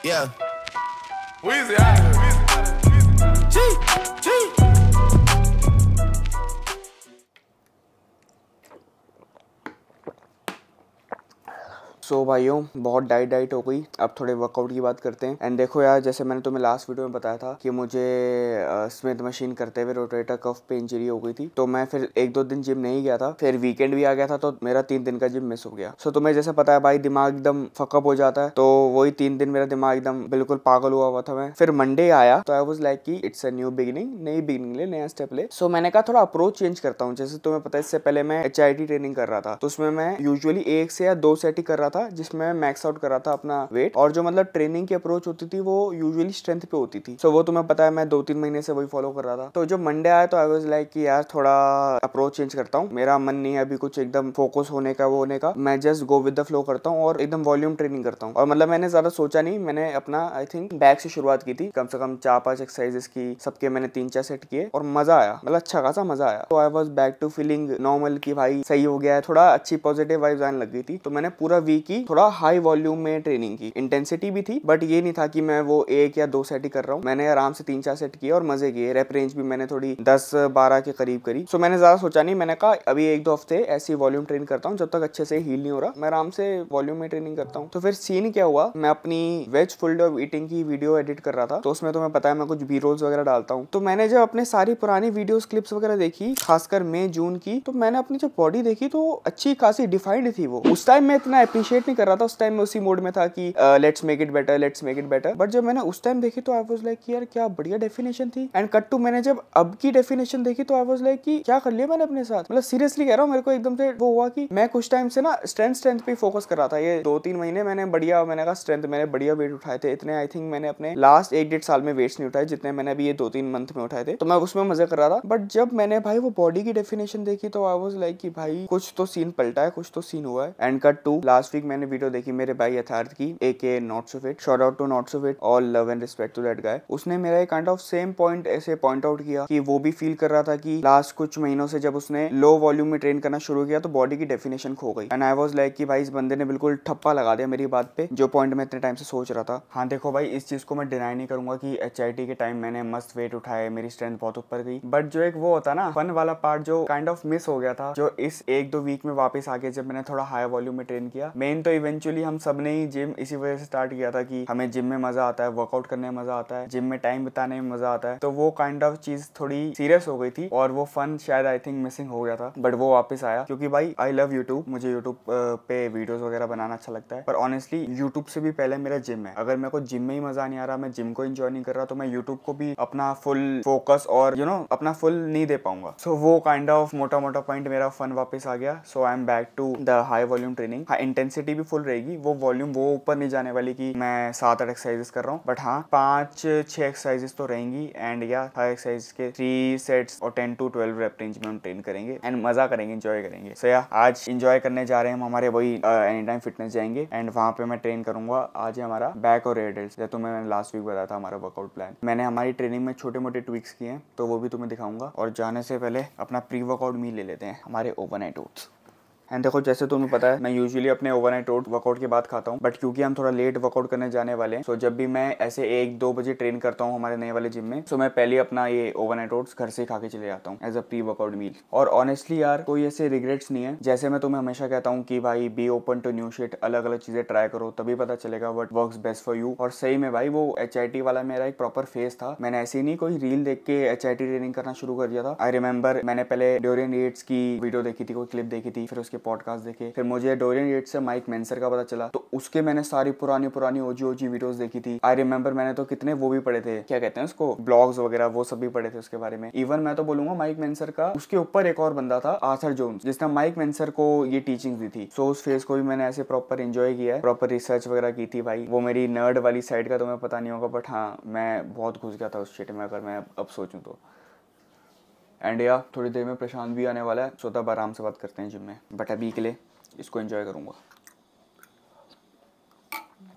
Yeah. Weezy out here. G. सो भाइयों, बहुत diet हो गई। अब थोड़े वर्कआउट की बात करते हैं। एंड देखो यार, जैसे मैंने तुम्हें लास्ट वीडियो में बताया था कि मुझे स्मिथ मशीन करते हुए रोटेटर कफ पे इंजरी हो गई थी, तो मैं फिर 1-2 दिन जिम नहीं गया था। फिर वीकेंड भी आ गया था, तो मेरा 3 दिन का जिम मिस हो गया। सो तुम्हें जैसे पता है भाई, दिमाग एकदम फकअप हो जाता है। तो वही 3 दिन मेरा दिमाग एकदम बिल्कुल पागल हुआ था। मैं फिर मंडे आया तो आई वाज लाइक कि इट्स अ न्यू बिगिनिंग, नई बिगिनिंग ले, नया स्टेप ले। सो मैंने कहा थोड़ा अप्रोच चेंज करता हूँ। जैसे तुम्हें पता है, इससे पहले मैं HIIT ट्रेनिंग कर रहा था, तो उसमें मैं यूजुअली 1 से या 2 सेट ही कर रहा था, जिसमें मैक्स आउट कर रहा था अपना वेट। और जो मतलब ट्रेनिंग की अप्रोच होती थी वो यूजुअली स्ट्रेंथ पे होती थी। सो वो तुम्हें पता है, मैं 2-3 महीने से वही फॉलो कर रहा था। तो जो मंडे आया तो आई वाज लाइक कि यार थोड़ा अप्रोच चेंज करता हूँ। मेरा मन नहीं है अभी कुछ एकदम फोकस होने का, वो होने का। मैं just go with the flow करता हूँ और एकदम वॉल्यूम ट्रेनिंग करता हूँ। और मतलब मैंने ज्यादा सोचा नहीं, मैंने अपना आई थिंक बैक से शुरुआत की थी। कम से कम 4-5 एक्सरसाइजेस की, सबके मैंने 3-4 सेट किए और मजा आया, मतलब अच्छा खासा मजा आया। तो I was back to feeling normal कि भाई सही हो गया है, थोड़ा अच्छी पॉजिटिव वाइब्स आने लग गई थी। तो मैंने पूरा वीक ही थोड़ा हाई वॉल्यूम में ट्रेनिंग की। इंटेंसिटी भी थी, बट ये नहीं था कि मैं वो 1 या 2 सेट ही कर रहा हूँ। मैंने आराम से 3-4 सेट किए और मजे किए। रेप रेंज भी मैंने थोड़ी 10-12 के करीब करी। सो मैंने ज्यादा सोचा नहीं, मैंने कहा अभी 1-2 हफ्ते ऐसी वॉल्यूम ट्रेन करता हूँ, जब तक अच्छे से हील नहीं हो रहा मैं आराम से वॉल्यूम में ट्रेनिंग करता हूँ। तो फिर सीन क्या हुआ, मैं अपनी veg full day of eating की वीडियो एडिट कर रहा था। तो उसमें तुम्हें पता है मैं कुछ बी रोल्स वगैरह डालता हूँ। तो मैंने जब अपने सारी पुरानी वीडियोस क्लिप्स वगैरह देखी, खासकर मई जून की, तो मैंने अपनी जो बॉडी देखी तो अच्छी खासी डिफाइंड थी वो। उस टाइम मैं इतना अप्रिशिएट नहीं कर रहा था, उस टाइम मैं उसी मोड में था कि let's make it better, let's make it better. But जब मैंने उस टाइम देखी तो आई वाज लाइक यार क्या बढ़िया डेफिनेशन थी। एंड कट टू मैंने जब अब की डेफिनेशन देखी तो आई वाज लाइक कि क्या कर लिया मैंने अपने साथ। मतलब सीरियसली कह रहा हूँ, मेरे को एकदम से वो हुआ कि मैं कुछ टाइम से ना स्ट्रेंथ पे फोकस कर रहा था। ये 2-3 महीने मैंने बढ़िया, मैंने कहा स्ट्रेंथ, मैंने बढ़िया वेट उठाए थे। इतने आई थिंक मैंने अपने लास्ट 1-1.5 साल में वेट्स नहीं उठाए जितने मैंने अभी ये 2-3 मंथ में उठाए थे। तो मैं उसमें मजे कर रहा था। बट जब मैंने भाई वो बॉडी की डेफिनेशन देखी तो आई वाज लाइक कि भाई कुछ तो सीन पलटा है, कुछ तो सीन हुआ है। And cut to last week मैंने वीडियो देखी मेरे भाई यथार्थ की, AK not so fit. Shout out to not so fit, all love and respect to that guy. उसने मेरा एक काइंड ऑफ सेम पॉइंट ऐसे पॉइंट आउट किया कि वो भी फील कर रहा था कि लास्ट कुछ महीनों से जब उसने लो वॉल्यूम में ट्रेन करना शुरू किया तो बॉडी की डेफिनेशन खो गई। एंड आई वाज लाइक कि भाई इस बंदे ने बिल्कुल ठप्पा लगा दिया मेरी बात पे, जो पॉइंट मैं इतने टाइम से सोच रहा था। हाँ देखो भाई, इस चीज को मैं डिनाई नहीं करूंगा कि HIIT के टाइम मैंने मस्त वेट उठाए, मेरी स्ट्रेंथ बहुत ऊपर गई। बट जो एक वो होता ना फन वाला पार्ट, जो काइंड ऑफ मिस हो गया था, जो इस 1-2 वीक में वापस आ गया जब मैंने थोड़ा हाई वॉल्यूम में ट्रेन किया। मेन तो इवेंचुअली हम सब ने ही जिम इसी वजह से स्टार्ट किया था कि हमें जिम में मजा आता है, वर्कआउट करने में मजा आता है, जिम में टाइम बिताने में मजा आता है। तो वो काइंड ऑफ चीज थोड़ी सीरियस हो गई थी और वो फन शायद आई थिंक मिसिंग हो गया था। बट वो वापस आया क्योंकि भाई आई लव यूट्यूब, मुझे यूट्यूब पे वीडियोस वगैरह बनाना अच्छा लगता है। पर ऑनेस्टली यूट्यूब से भी पहले मेरा जिम है। अगर मेरे को जिम में ही मजा नहीं आ रहा, मैं जिम को एंजॉय नहीं कर रहा, तो मैं यूट्यूब को भी अपना फुल फोकस और अपना फुल नहीं दे पाऊंगा। सो वो काइंड ऑफ मोटा मोटा पॉइंट मेरा फन वापस आ गया। So I am back to the high volume training. हाँ, इंटेंसिटी भी फुल रहेगी, वो वॉल्यूम वो ऊपर नहीं जाने वाली कि मैं 7-8 एक्सरसाइजेस कर रहा हूँ। बट हाँ, 5-6 एक्सरसाइजेस तो रहेंगी। एंड या हर एक्सरसाइज के 3 सेट्स और 10 to 12 रेप रेंज में हम ट्रेन करेंगे एंड मजा करेंगे, एंजॉय करेंगे। सो या आज एंजॉय करने जा रहे हैं हम हमारे वही एनी टाइम फिटनेस जाएंगे एंड वहाँ पे मैं ट्रेन करूंगा। आज है हमारा बैक और रेयर डेल्ट्स, जैसे तुम्हें मैंने लास्ट वीक बताया था हमारा वर्कआउट प्लान। मैंने हमारी ट्रेनिंग में छोटे मोटे ट्विक्स किए हैं, तो वो भी तुम्हें दिखाऊंगा। और जाने से पहले अपना प्री वर्कआउट मील ले लेते हैं, हमारे ओवरनाइट ओट्स। एंड देखो, जैसे तुम्हें पता है मैं यूजुअली अपने ओवरनाइट ओट वर्कआउट के बाद खाता हूँ। बट क्योंकि हम थोड़ा लेट वर्कआउट करने जाने वाले हैं, सो जब भी मैं ऐसे 1-2 बजे ट्रेन करता हूँ हमारे नए वाले जिम में, सो मैं पहले अपना ये ओवरनाइट ओट्स घर से खा के चले जाता हूँ as a pre workout meal. और ऑनेस्टली यार कोई ऐसे रिग्रेट्स नहीं है। जैसे मैं तुम्हें हमेशा कहता हूँ कि भाई be open to new shit, अलग अलग चीजें ट्राई करो, तभी पता चलेगा what works best for you. और सही में भाई वो HIIT वाला मेरा एक प्रॉपर फेज था। मैंने ऐसे ही नहीं कोई रील देख के HIIT ट्रेनिंग करना शुरू कर दिया था। आई रिमेंबर मैंने पहले डोरियन येट्स की वीडियो देखी थी, कोई क्लिप देखी थी, फिर उसके पॉडकास्ट देखे, फिर मुझे डोरियन येट्स से माइक मेंसर का पता चला, तो उसके मैंने सारी पुरानी ओजी वीडियोस देखी थी। आई रिमेंबर मैंने तो कितने वो भी पढ़े थे, क्या कहते हैं उसको, ब्लॉग्स वगैरह, वो सब भी पढ़े थे उसके बारे में। इवन मैं तो बोलूंगा माइक मेंसर का उसके ऊपर एक और बंदा था, आर्थर जोन्स, जिसने माइक मेंसर को ये टीचिंग दी थी। सो उस फेज को भी मैंने ऐसे प्रॉपर एंजॉय किया है, प्रॉपर रिसर्च वगैरह की थी भाई। वो मेरी नर्ड वाली साइड का तुम्हें पता नहीं होगा, बट हाँ मैं बहुत घुस गया था उस शिट में, अगर मैं अब सोचूं तो। एंड या थोड़ी देर में प्रशांत भी आने वाला है, सो तब आराम से बात करते हैं जिम में। बट अभी के लिए इसको एंजॉय करूंगा।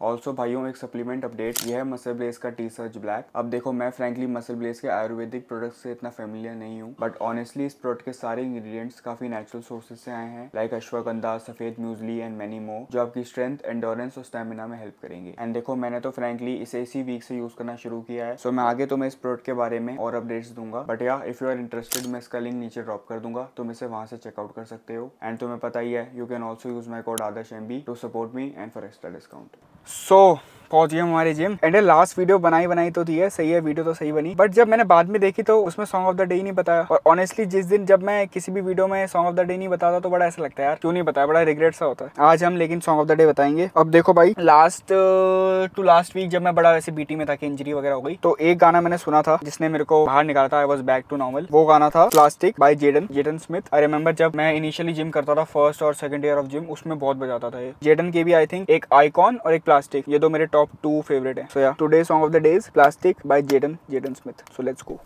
ऑल्सो भाइयों एक सप्लीमेंट अपडेट, यह है मसल ब्लेज का टी सर्च ब्लैक। अब देखो मैं फ्रेंकली मसल ब्लेज के आयुर्वेदिक प्रोडक्ट से इतना फेमिलियर नहीं हूँ, बट ऑनेस्टली इस प्रोडक्ट के सारे इंग्रेडिएंट्स काफी नेचुरल सोर्सेज से आए हैं, लाइक अश्वगंधा, सफेद म्यूजली एंड मेनी मोर, जो आपकी स्ट्रेंथ, एंडोरेंस और स्टेमिना में हेल्प करेंगे। एंड देखो मैंने तो फ्रेंकली इसे इसी वीक से यूज करना शुरू किया है, सो मैं आगे तुम्हें इस प्रोडक्ट के बारे में और अपडेट्स दूंगा। बट या इफ यू आर इंटरेस्टेड, मैं इसका लिंक नीचे ड्रॉप कर दूंगा, तुम इसे वहां से चेकआउट कर सकते हो। एंड तुम्हें पता ही है, you can also use my code Aadarsh MB to support me and for extra discount. So पहुंच गए हमारे जिम एंड लास्ट वीडियो बनाई तो थी है, सही है, वीडियो तो सही बनी, बट जब मैंने बाद में देखी तो उसमें सॉन्ग ऑफ द डे ही नहीं बताया। और ऑनेस्टली जिस दिन जब मैं किसी भी वीडियो में सॉन्ग ऑफ द डे नहीं बताता तो बड़ा ऐसा लगता है यार क्यों नहीं बताया, बड़ा रिग्रेट सा होता है। आज हम लेकिन सॉन्ग ऑफ द डे बताएंगे। अब देखो भाई लास्ट वीक जब मैं बड़ा वैसे बीटी में था कि इंजरी वगैरह हो गई, तो एक गाना मैंने सुना था जिसने मेरे को बाहर निकाला था, I was back to normal. वो गाना था plastic by Jaden Smith. I remember जब मैं इनिशियली जिम करता था, फर्स्ट और सेकंड ईयर ऑफ जिम, उसमें बहुत बजाता था ये जेडन के भी। आई थिंक एक आइकॉन और एक प्लास्टिक, ये दो मेरे टॉप 2 फेवरेट है। So yeah, today's song of the day is Plastic by Jaden Smith. So let's go.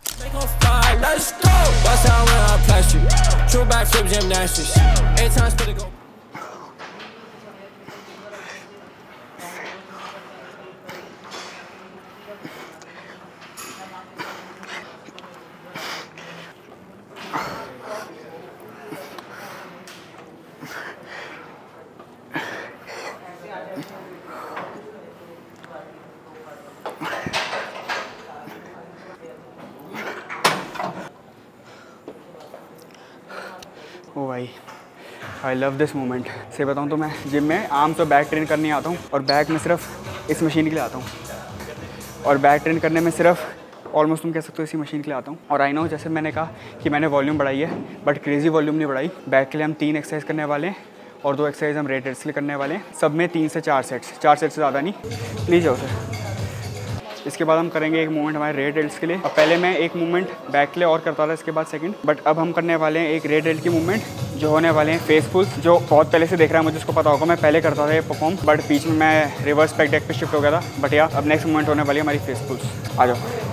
Let's go. Bust out with our plastic. True backflip gymnastics. 8 times for the go. ओ भाई I love this moment. से बताऊँ तो मैं gym में arms और back train करने आता हूँ, और बैक में सिर्फ इस मशीन के लिए आता हूँ, और बैक ट्रेन करने में सिर्फ ऑलमोस्ट तुम कह सकते हो इसी मशीन के लिए आता हूँ। और आई नो जैसे मैंने कहा कि मैंने वॉल्यूम बढ़ाई है, बट क्रेजी वॉल्यूम नहीं बढ़ाई। बैक के लिए हम 3 एक्सरसाइज करने वाले हैं और 2 एक्सरसाइज हम रेट के लिए करने वाले हैं, सब में 3 से 4 सेट्स, 4 सेट से ज़्यादा नहीं, प्लीज़ जाओ सर। इसके बाद हम करेंगे एक मूवमेंट हमारे रेड डेल्ट्स के लिए। अब पहले मैं एक मूवमेंट बैक के लिए और करता था, इसके बाद सेकंड, बट अब हम करने वाले हैं एक रेड डेल्ट की मूवमेंट जो होने वाले हैं फेस पुल्स, जो बहुत पहले से देख रहा है मुझे उसको पता होगा, मैं पहले करता था ये परफॉर्म, बट बीच में मैं रिवर्स बैक डेक पे शिफ्ट हो गया था। बट या अब नेक्स्ट मूवमेंट होने वाली है हमारी फेस पुल्स। आ जाओ।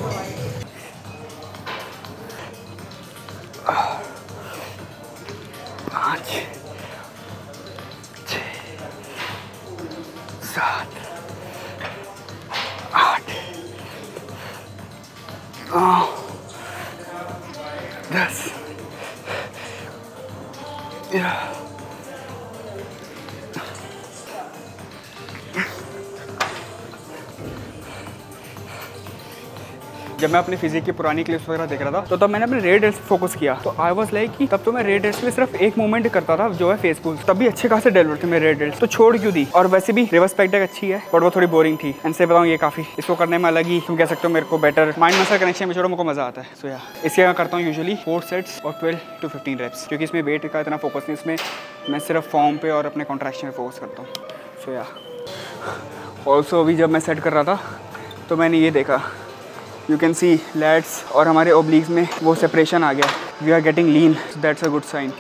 जब मैं अपनी फिजिक की पुरानी क्लिप्स वगैरह देख रहा था तो तब मैंने अपने रेड डेल्स फोकस किया, तो आई वाज लाइक कि तब तो मैं रेड डेल्स के लिए सिर्फ एक मूवमेंट करता था जो है फेस पुल, तब भी अच्छे खासे डेलिवर थे मेरे रेड डेल्स, तो छोड़ क्यों दी। और वैसे भी रिवर्स बैक डेक अच्छी है बट वो थोड़ी बोरिंग थी, एंड से बताऊँ ये काफ़ी इसको करने में अलग ही तुम कह सकते हो मेरे को बेटर माइंड मसल कनेक्शन में छोड़ो मुझको मजा आता है। सो या इसके मैं करता हूँ यूजुअली 4 सेट्स और 12 to 15 रेप्स, क्योंकि इसमें वेट का इतना फोकस नहीं, इसमें मैं सिर्फ फॉर्म पे और अपने कॉन्ट्रैक्शन पे फोकस करता हूँ। सो या ऑल्सो अभी जब मैं सेट कर रहा था तो मैंने ये देखा, यू कैन सी लैट्स और हमारे ओब्लिक्स में वो सेपरेशन आ गया, we are getting lean, that's a good sign.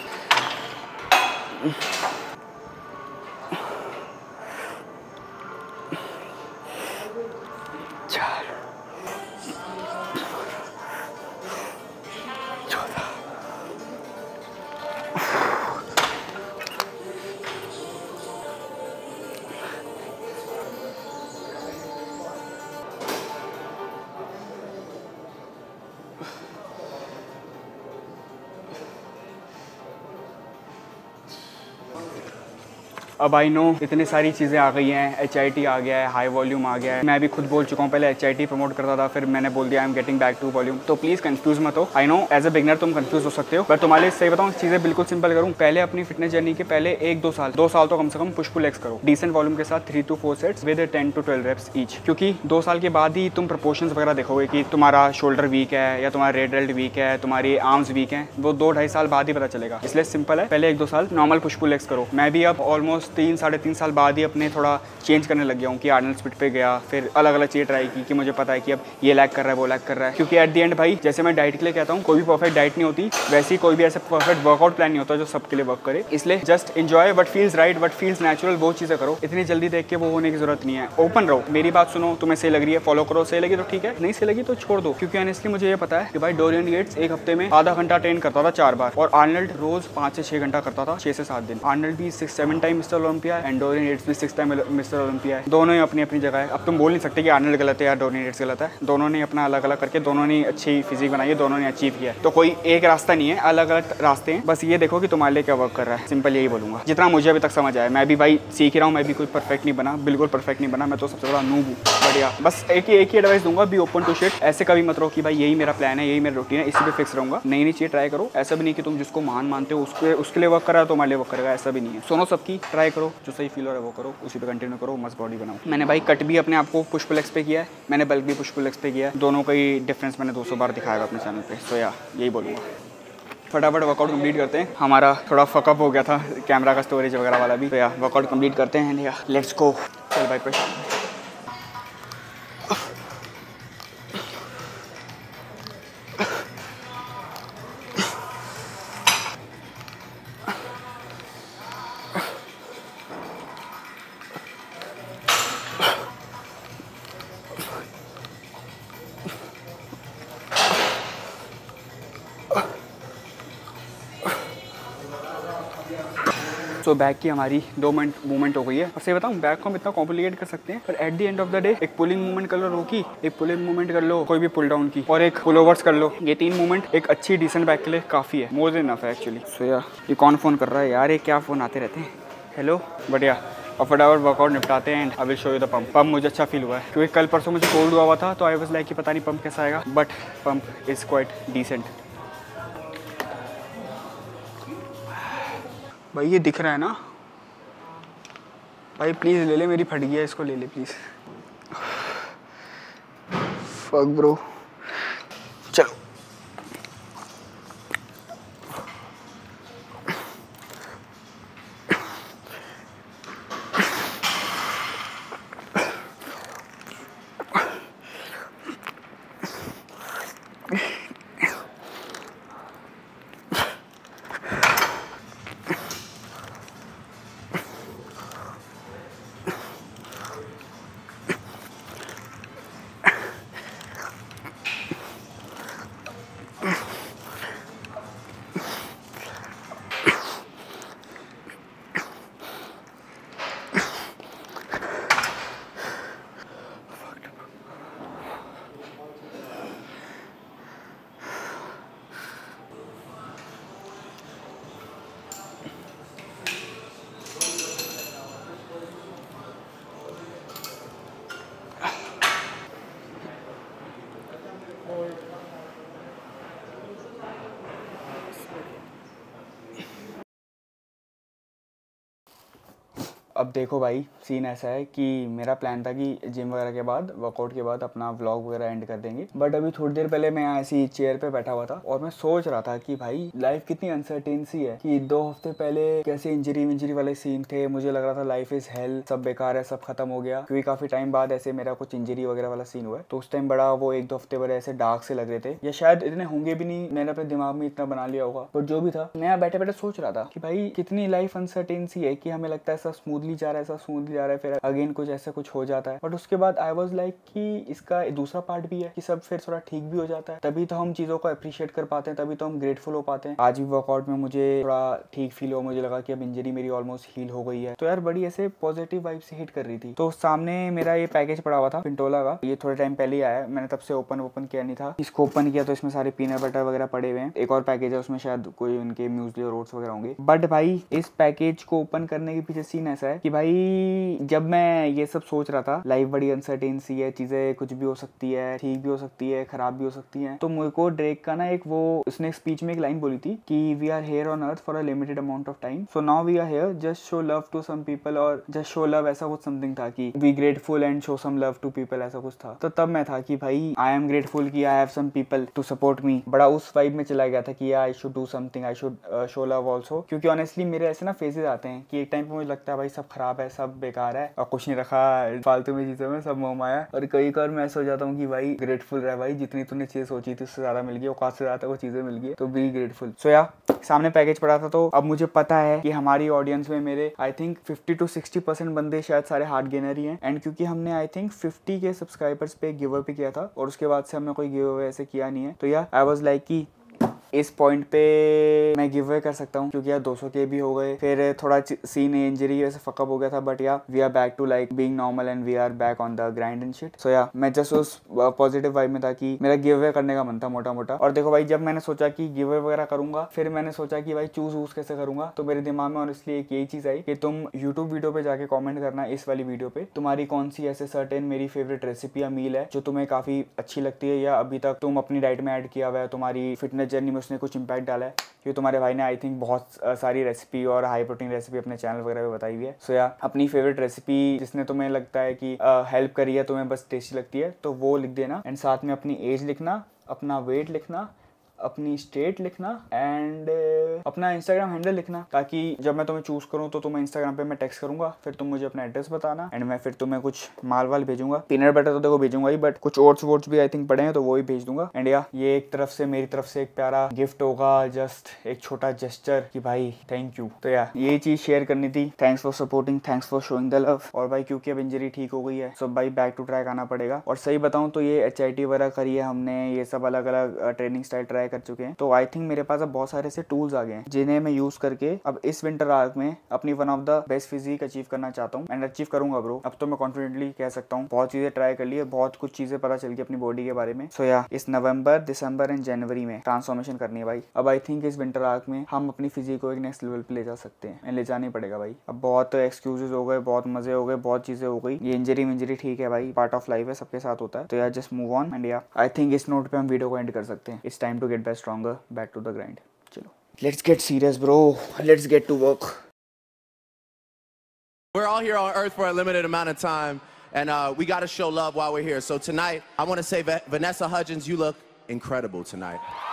अब आई नो इतनी सारी चीज़ें आ गई हैं, HIIT आ गया है, हाई वॉल्यूम आ गया है, मैं भी खुद बोल चुका हूँ, पहले HIIT प्रमोट करता था, फिर मैंने बोल दिया I am getting back to volume, तो प्लीज़ कंफ्यूज मत हो। I know as a beginner तुम कंफ्यूज हो सकते हो, पर तुम्हारे लिए सही बताऊँ चीज़ें बिल्कुल सिंपल करूँ, पहले अपनी फिटनेस जर्नी के पहले 1-2 साल तो कम से कम पुश पुल लेग्स करो डिसेंट वॉल्यूम के साथ 3 to 4 sets with 10 to 12 reps each, क्योंकि 2 साल के बाद ही तुम प्रपोर्शंस वगैरह देखोगे कि तुम्हारा शोल्डर वीक है या तुम्हारा रेड डेल्ट वीक है, तुम्हारी आर्म्स वीक हैं, वो 2-2.5 साल बाद ही पता चलेगा। इसलिए सिंपल है, पहले 1-2 साल नॉर्मल पुश पुल लेग्स करो। मैं भी अब ऑलमोस्ट 3-3.5 साल बाद ही अपने थोड़ा चेंज करने लग गया हूँ कि आर्नल्ड स्प्लिट पे गया, फिर अलग अलग चीज़ें ट्राई की कि मुझे पता है कि अब ये लैग कर रहा है वो लैग कर रहा है, क्योंकि एट द एंड भाई जैसे मैं डाइट के लिए कहता हूँ कोई भी परफेक्ट डाइट नहीं होती, वैसे ही कोई भी ऐसा परफेक्ट वर्कआउट प्लान नहीं होता जो सबके लिए वर्क करे। इसलिए just enjoy what feels right, what feels natural, वो चीज़ें करो, इतनी जल्दी देख के वो होने की जरूरत नहीं है। ओपन रहो, मेरी बात सुनो, तुम्हें सही लग रही है फॉलो करो, सही लगी तो ठीक है, नहीं सही लगी तो छोड़ दो, क्योंकि ऑनेस्टली मुझे ये पता है कि भाई डोरियन गेट्स एक हफ्ते में आधा घंटा ट्रेन करता था 4 बार, और आर्नल्ड रोज 5 से 6 घंटा करता था 6 से 7 दिन। आर्नल्ड भी 6-7 time Mister Olympia and Dorian Yates भी 6th टाइम मिस्टर ओलंपिया है। दोनों ही अपनी अपनी जगह है। अब तुम बोल नहीं सकते कि आर्नल्ड गलत है या डोरियन येट्स गलत है। दोनों ने अपना अलग अलग करके दोनों ने अच्छी फिजिक बनाई है, दोनों ने अचीव किया है। तो कोई एक रास्ता नहीं है, अलग अलग रास्ते हैं। बस ये देखो कि तुम्हारे लिए क्या वर्क कर रहा है। सिंपल यही बोलूँगा, जितना मुझे अभी तक समझ आया। मैं भी भाई सीख रहा हूँ, मैं भी कोई परफेक्ट नहीं बना, बिल्कुल परफेक्ट नहीं बना। मैं तो सबसे बड़ा नूब हूँ। बढ़िया, बस एक ही एडवाइस दूंगा, बी ओपन टू शिट। ऐसे कभी मत रहो कि भाई यही मेरा प्लान है, यही मेरा रूटीन है, इसी पे फिक्स रहूंगा। नई नई चीज़ ट्राई करो। ऐसा भी नहीं कि तुम जिसको महान मानते हो उसके लिए वर्क कर रहा है तो हमारे लिए वर्क करेगा, ऐसा भी नहीं है। सुनो सबकी, ट्राई करो, जो सही फील हो रहा है वो करो, उसी पे कंटिन्यू करो, मस्त बॉडी बनाओ। मैंने भाई कट भी अपने आप को पुश पुल लेग्स पे किया है, मैंने बल्क भी पुश पुल लेग्स पे किया है। दोनों का ही डिफरेंस मैंने 200 बार दिखाया अपने चैनल पे। सो या यही बोलूँगा, फटाफट वर्कआउट कंप्लीट करते हैं। हमारा थोड़ा फकअप हो गया था कैमरा का स्टोरेज वगैरह वाला भी। तो या वर्कआउट कंप्लीट करते हैं। Let's go. चल भाई प्रशांत। सो बैक की हमारी 2 मिनट मूवमेंट हो गई है। और सही बताऊँ, बैक को हम इतना कॉम्प्लिकेट कर सकते हैं, पर at the end of the day एक पुलिंग मूवमेंट कर लो रो की, एक पुलिंग मूवमेंट कर लो कोई भी पुल डाउन की, और एक पुल ओवर्स कर लो। ये 3 मूवमेंट एक अच्छी डिसेंट बैक के लिए काफ़ी है, मोर देन इनफ है एक्चुअली। सो या ये कौन फ़ोन कर रहा है यार, ये क्या फ़ोन आते रहते हैं। हेलो, बढ़िया। और फटाफट वर्कआउट निपटाते हैं and I will show you the pump. Pump मुझे अच्छा फील हुआ है क्योंकि कल परसों मुझे कोल्ड हुआ था, तो आई वाज लाइक कि पता नहीं पंप कैसा आएगा, but pump is quite decent. भाई ये दिख रहा है ना भाई, प्लीज़ ले ले, मेरी फट गई है, इसको ले ले प्लीज़। फक ब्रो, चलो। अब देखो भाई, सीन ऐसा है कि मेरा प्लान था कि जिम वगैरह के बाद, वर्कआउट के बाद अपना व्लॉग वगैरह एंड कर देंगे। बट अभी थोड़ी देर पहले मैं ऐसी चेयर पे बैठा हुआ था और मैं सोच रहा था कि भाई लाइफ कितनी अनसर्टेन सी है, कि 2 हफ्ते पहले कैसे इंजरी वाले सीन थे। मुझे लग रहा था लाइफ इज हेल, सब बेकार है, सब खत्म हो गया, क्योंकि काफी टाइम बाद ऐसे मेरा कुछ इंजरी वगैरह वाला सीन हुआ है। तो उस टाइम बड़ा वो 1-2 हफ्ते बड़े ऐसे डार्क से लग रहे थे, या शायद इतने होंगे भी नहीं, मैंने अपने दिमाग में इतना बना लिया होगा। बट जो भी था, मैं बैठे बैठे सोच रहा था कि भाई कितनी लाइफ अनसर्टेन सी है, कि हमें लगता है ऐसा स्मूथली जा रहा है, ऐसा स्मूथली जा रहा है, फिर अगेन कुछ ऐसा कुछ हो जाता है। बट उसके बाद आई वाज लाइक कि इसका दूसरा पार्ट भी है, कि सब फिर थोड़ा ठीक भी हो जाता है। तभी तो हम चीजों को अप्रिशिएट कर पाते हैं, तभी तो हम ग्रेटफुल हो पाते हैं। आज भी वर्कआउट में मुझे थोड़ा ठीक फील हुआ, मुझे लगा कि अब इंजरी मेरी ऑलमोस्ट हील हो गई है। तो यार बड़ी ऐसे पॉजिटिव वाइब से हिट कर रही थी। तो सामने मेरा ये पैकेज पड़ा हुआ था पिंटोला का, ये थोड़े टाइम पहले ही आया, मैंने तब से ओपन किया नहीं था। इसको ओपन किया तो इसमें सारे पीनट बटर वगैरह पड़े हुए हैं। एक और पैकेज है, उसमें शायद कोई उनके म्यूसली और ओट्स वगैरह होंगे। बट भाई इस पैकेज को ओपन करने के पीछे सीन ऐसा है कि भाई जब मैं ये सब सोच रहा था, लाइफ बड़ी अनसर्टेन सी है, चीजें कुछ भी हो सकती है, ठीक भी हो सकती है, खराब भी हो सकती है। तो मुझे को ड्रेक का ना एक वो उसने एक स्पीच में एक लाइन बोली थी कि we are here on earth for a limited amount of time, so now we are here just show love to some people, और जस्ट शो लव, ऐसा कुछ समथिंग था कि we grateful and show some love to people, ऐसा कुछ था। तो तब मैं था कि भाई आई एम ग्रेटफुल कि I have some people to support me. बड़ा उस वाइब में चला गया था कि I should do something, I should show love also. क्योंकि ऑनेस्टली मेरे ऐसे ना फेजेस आते हैं कि एक टाइम पे मुझे लगता है भाई सब खराब है, सब बेकार है और कुछ नहीं रखा फालतू में चीजों में, सब मोह माया। और कई बार मैं ऐसा हो जाता हूँ कि भाई ग्रेटफुल रह भाई, जितनी तूने चीज सोची थी उससे ज्यादा मिल गई, औकात से ज्यादा वो चीजें मिल गई, तो बी ग्रेटफुल। सो या सामने पैकेज पड़ा था, तो अब मुझे पता है कि हमारी ऑडियंस में मेरे आई थिंक 50 to 60% बंदे शायद सारे हार्ड गेनर ही हैं। एंड क्योंकि हमने आई थिंक 50 के सब्सक्राइबर्स पे गिव अवे किया था और उसके बाद से हमने कोई गिव अवे ऐसे किया नहीं है, तो या आई वाज लाइक कि इस पॉइंट पे मैं गिव अवे कर सकता हूँ क्योंकि यार 200K भी हो गए, फिर थोड़ा सीन इंजरी की वजह से फकअप हो गया था, but yeah we are back to like being normal and we are back on the grind and shit. So yeah मैं जस्ट उस पॉजिटिव वाइब में था कि मेरा गिव अवे करने का मन था मोटा मोटा। और देखो भाई, जब मैंने सोचा कि गिव अवे वगैरह करूंगा, फिर मैंने सोचा कि भाई चूज वूज कैसे करूंगा, तो मेरे दिमाग में ऑनेस्टली एक यही चीज आई कि तुम यूट्यूब वीडियो पे जाके कॉमेंट करना इस वाली वीडियो पे तुम्हारी कौन सी ऐसे सर्टेन मेरी फेवरेट रेसिपी या मील है जो तुम्हें काफी अच्छी लगती है या अभी तक तुम अपनी डाइट में ऐड किया हुआ है, तुम्हारी फिटनेस जर्नी में उसने कुछ इंपैक्ट डाला है, क्योंकि तुम्हारे भाई ने आई थिंक बहुत सारी रेसिपी और हाई प्रोटीन रेसिपी अपने चैनल वगैरह पे बताई हुई है। सो या अपनी फेवरेट रेसिपी जिसने तुम्हें लगता है कि हेल्प करी है, तुम्हें बस टेस्टी लगती है, तो वो लिख देना। एंड साथ में अपनी एज लिखना, अपना वेट लिखना, अपनी स्टेट लिखना एंड अपना इंस्टाग्राम हैंडल लिखना, ताकि जब मैं तुम्हें चूज करूँ तो तुम्हें इंस्टाग्राम पे मैं टेक्स्ट करूंगा, फिर तुम मुझे अपना एड्रेस बताना एंड मैं फिर तुम्हें कुछ माल वाल भेजूंगा। पीनट बटर तो देखो भेजूंगा ही, बट कुछ ओट्स वोट्स भी आई थिंक पड़े हैं तो वो ही भेज दूंगा। एंड या ये एक तरफ से मेरी तरफ से एक प्यारा गिफ्ट होगा, जस्ट एक छोटा जेस्चर कि भाई थैंक यू। तो या ये चीज शेयर करनी थी। Thanks for supporting, thanks for showing the love. और भाई क्योंकि अब इंजरी ठीक हो गई है, सो भाई बैक टू ट्रैक आना पड़ेगा। और सही बताऊं तो ये HIIT वगैरह करी है हमने, ये सब अलग अलग ट्रेनिंग स्टाइल ट्राई कर चुके हैं, तो आई थिंक मेरे पास अब बहुत सारे से टूल्स आ गए हैं जिन्हें मैं यूज करके अब इस विंटर आर्क में अपनी one of the best physique achieve करना चाहता हूँ एंड अचीव करूंगा ब्रो। अब तो मैं कॉन्फिडेंटली कह सकता हूँ, बहुत चीजें ट्राई कर ली है, बहुत कुछ चीजें पता चल गई अपनी बॉडी के बारे में। सो या इस नवंबर, दिसंबर एंड जनवरी में ट्रांसफॉर्मेशन करनी है भाई। अब आई थिंक इस विंटर आर्क में हम अपनी फिजिक को एक नेक्स्ट लेवल पे ले जा सकते हैं एंड ले जाना ही पड़ेगा भाई। अब बहुत एक्सक्यूजेस हो गए, बहुत मजे हो गए, बहुत चीजें हो गई। ये इंजरी ठीक है भाई, पार्ट ऑफ लाइफ है, सबके साथ होता है। तो यार जस्ट मूव ऑन एंड या आई थिंक इस नोट पे हम वीडियो को एंड कर सकते हैं। It's time to get back stronger, back to the grind. चलो, let's get serious bro, let's get to work. We're all here on earth for a limited amount of time, and we got to show love while we're here. So tonight I want to say Vanessa Hudgens, you look incredible tonight.